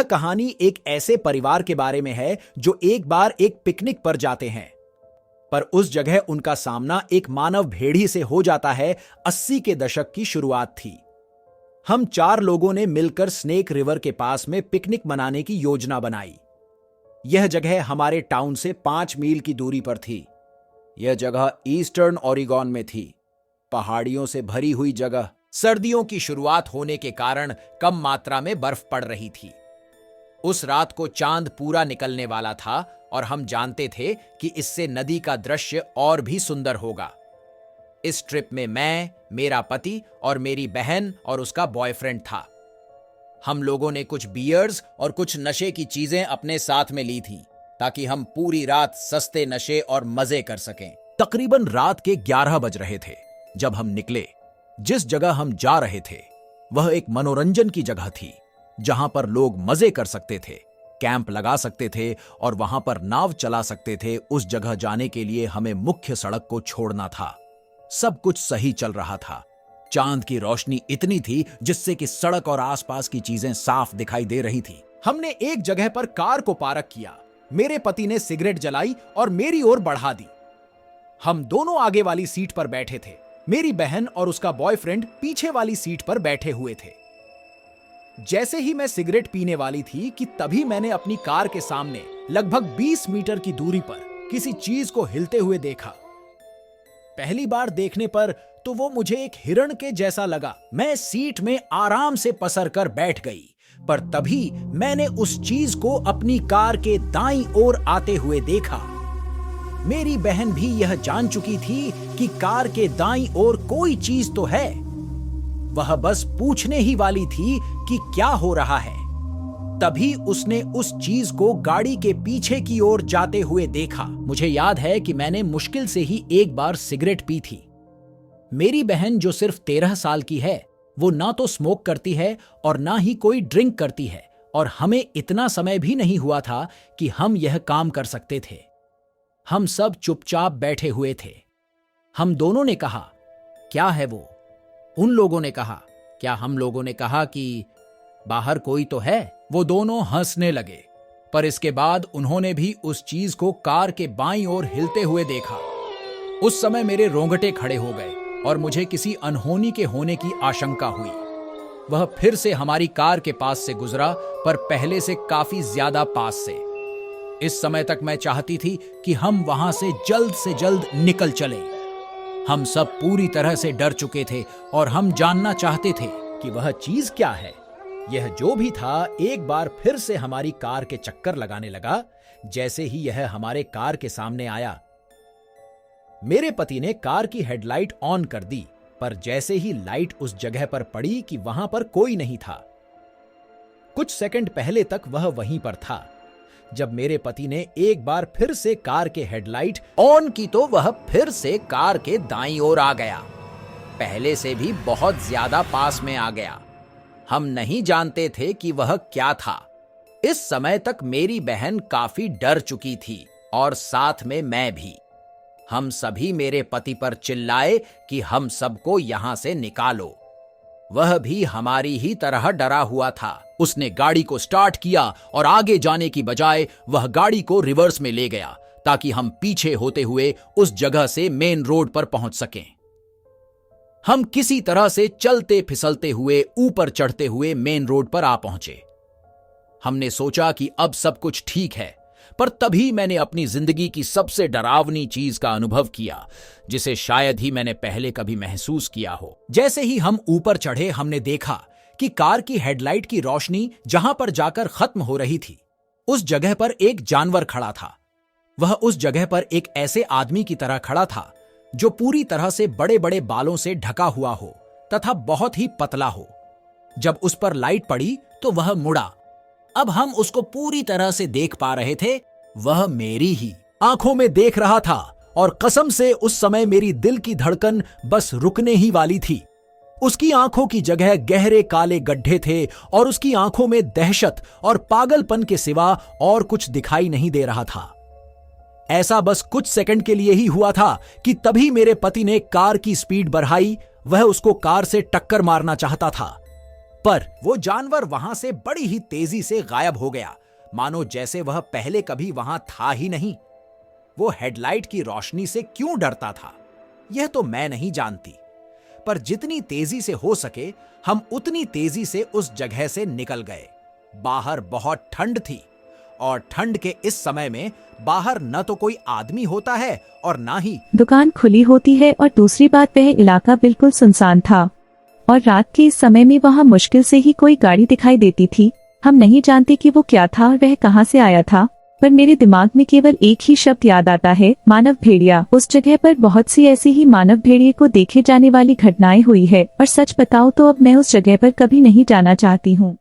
कहानी एक ऐसे परिवार के बारे में है जो एक बार एक पिकनिक पर जाते हैं, पर उस जगह उनका सामना एक मानव भेड़ी से हो जाता है। 80 के दशक की शुरुआत थी। हम 4 लोगों ने मिलकर स्नेक रिवर के पास में पिकनिक मनाने की योजना बनाई। यह जगह हमारे टाउन से 5 मील की दूरी पर थी। यह जगह ईस्टर्न ओरेगॉन में थी, पहाड़ियों से भरी हुई जगह। सर्दियों की शुरुआत होने के कारण कम मात्रा में बर्फ पड़ रही थी। उस रात को चांद पूरा निकलने वाला था और हम जानते थे कि इससे नदी का दृश्य और भी सुंदर होगा। इस ट्रिप में मैं, मेरा पति और मेरी बहन और उसका बॉयफ्रेंड था। हम लोगों ने कुछ बियर्स और कुछ नशे की चीजें अपने साथ में ली थी ताकि हम पूरी रात सस्ते नशे और मजे कर सकें। तकरीबन रात के 11 बज रहे थे जब हम निकले। जिस जगह हम जा रहे थे वह एक मनोरंजन की जगह थी, जहां पर लोग मजे कर सकते थे, कैंप लगा सकते थे और वहां पर नाव चला सकते थे। उस जगह जाने के लिए हमें मुख्य सड़क को छोड़ना था। सब कुछ सही चल रहा था। चांद की रोशनी इतनी थी जिससे कि सड़क और आसपास की चीजें साफ दिखाई दे रही थी। हमने एक जगह पर कार को पार्क किया। मेरे पति ने सिगरेट जलाई और मेरी ओर बढ़ा दी। हम दोनों आगे वाली सीट पर बैठे थे। मेरी बहन और उसका बॉयफ्रेंड पीछे वाली सीट पर बैठे हुए थे। जैसे ही मैं सिगरेट पीने वाली थी कि तभी मैंने अपनी कार के सामने लगभग 20 मीटर की दूरी पर किसी चीज को हिलते हुए देखा। पहली बार देखने पर तो वो मुझे एक हिरण के जैसा लगा। मैं सीट में आराम से पसर कर बैठ गई, पर तभी मैंने उस चीज को अपनी कार के दाईं ओर आते हुए देखा। मेरी बहन भी यह जान चुकी थी कि कार के दाईं ओर कोई चीज तो है। वह बस पूछने ही वाली थी कि क्या हो रहा है। तभी उसने उस चीज को गाड़ी के पीछे की ओर जाते हुए देखा। मुझे याद है कि मैंने मुश्किल से ही एक बार सिगरेट पी थी। मेरी बहन जो सिर्फ 13 साल की है, वो ना तो स्मोक करती है और ना ही कोई ड्रिंक करती है, और हमें इतना समय भी नहीं हुआ था कि हम यह काम कर सकते थे। हम सब चुपचाप बैठे हुए थे। हम दोनों ने कहा, क्या है वो? उन लोगों ने कहा, क्या हम लोगों ने कहा कि बाहर कोई तो है? वो दोनों हंसने लगे, पर इसके बाद उन्होंने भी उस चीज को कार के बाईं ओर हिलते हुए देखा। उस समय मेरे रोंगटे खड़े हो गए और मुझे किसी अनहोनी के होने की आशंका हुई। वह फिर से हमारी कार के पास से गुजरा, पर पहले से काफी ज्यादा पास से। इस समय तक मैं चाहती थी कि हम वहां से जल्द निकल चलें। हम सब पूरी तरह से डर चुके थे और हम जानना चाहते थे कि वह चीज क्या है। यह जो भी था एक बार फिर से हमारी कार के चक्कर लगाने लगा। जैसे ही यह हमारे कार के सामने आया, मेरे पति ने कार की हेडलाइट ऑन कर दी, पर जैसे ही लाइट उस जगह पर पड़ी कि वहां पर कोई नहीं था। कुछ सेकंड पहले तक वह वहीं पर था। जब मेरे पति ने एक बार फिर से कार के हेडलाइट ऑन की तो वह फिर से कार के दाईं ओर आ गया, पहले से भी बहुत ज्यादा पास में आ गया। हम नहीं जानते थे कि वह क्या था। इस समय तक मेरी बहन काफी डर चुकी थी और साथ में मैं भी। हम सभी मेरे पति पर चिल्लाए कि हम सबको यहां से निकालो। वह भी हमारी ही तरह डरा हुआ था। उसने गाड़ी को स्टार्ट किया और आगे जाने की बजाय वह गाड़ी को रिवर्स में ले गया ताकि हम पीछे होते हुए उस जगह से मेन रोड पर पहुंच सकें। हम किसी तरह से चलते फिसलते हुए ऊपर चढ़ते हुए मेन रोड पर आ पहुंचे। हमने सोचा कि अब सब कुछ ठीक है, पर तभी मैंने अपनी जिंदगी की सबसे डरावनी चीज का अनुभव किया, जिसे शायद ही मैंने पहले कभी महसूस किया हो। जैसे ही हम ऊपर चढ़े, हमने देखा कि कार की हेडलाइट की रोशनी जहां पर जाकर खत्म हो रही थी, उस जगह पर एक जानवर खड़ा था। वह उस जगह पर एक ऐसे आदमी की तरह खड़ा था जो पूरी तरह से बड़े बड़े बालों से ढका हुआ हो तथा बहुत ही पतला हो। जब उस पर लाइट पड़ी तो वह मुड़ा। अब हम उसको पूरी तरह से देख पा रहे थे। वह मेरी ही आंखों में देख रहा था और कसम से उस समय मेरी दिल की धड़कन बस रुकने ही वाली थी। उसकी आंखों की जगह गहरे काले गड्ढे थे और उसकी आंखों में दहशत और पागलपन के सिवा और कुछ दिखाई नहीं दे रहा था। ऐसा बस कुछ सेकंड के लिए ही हुआ था कि तभी मेरे पति ने कार की स्पीड बढ़ाई। वह उसको कार से टक्कर मारना चाहता था, पर वो जानवर वहां से बड़ी ही तेजी से गायब हो गया, मानो जैसे वह पहले कभी वहां था ही नहीं। वो हेडलाइट की रोशनी से क्यों डरता था, यह तो मैं नहीं जानती, पर जितनी तेजी से हो सके हम उतनी तेजी से उस जगह से निकल गए। बाहर बहुत ठंड थी और ठंड के इस समय में बाहर न तो कोई आदमी होता है और ना ही दुकान खुली होती है, और दूसरी बात वह इलाका बिल्कुल सुनसान था और रात के इस समय में वहाँ मुश्किल से ही कोई गाड़ी दिखाई देती थी। हम नहीं जानते कि वो क्या था और वह कहाँ से आया था, पर मेरे दिमाग में केवल एक ही शब्द याद आता है, मानव भेड़िया। उस जगह पर बहुत सी ऐसी ही मानव भेड़िए को देखे जाने वाली घटनाएं हुई है, और सच बताओ तो अब मैं उस जगह पर कभी नहीं जाना चाहती हूँ।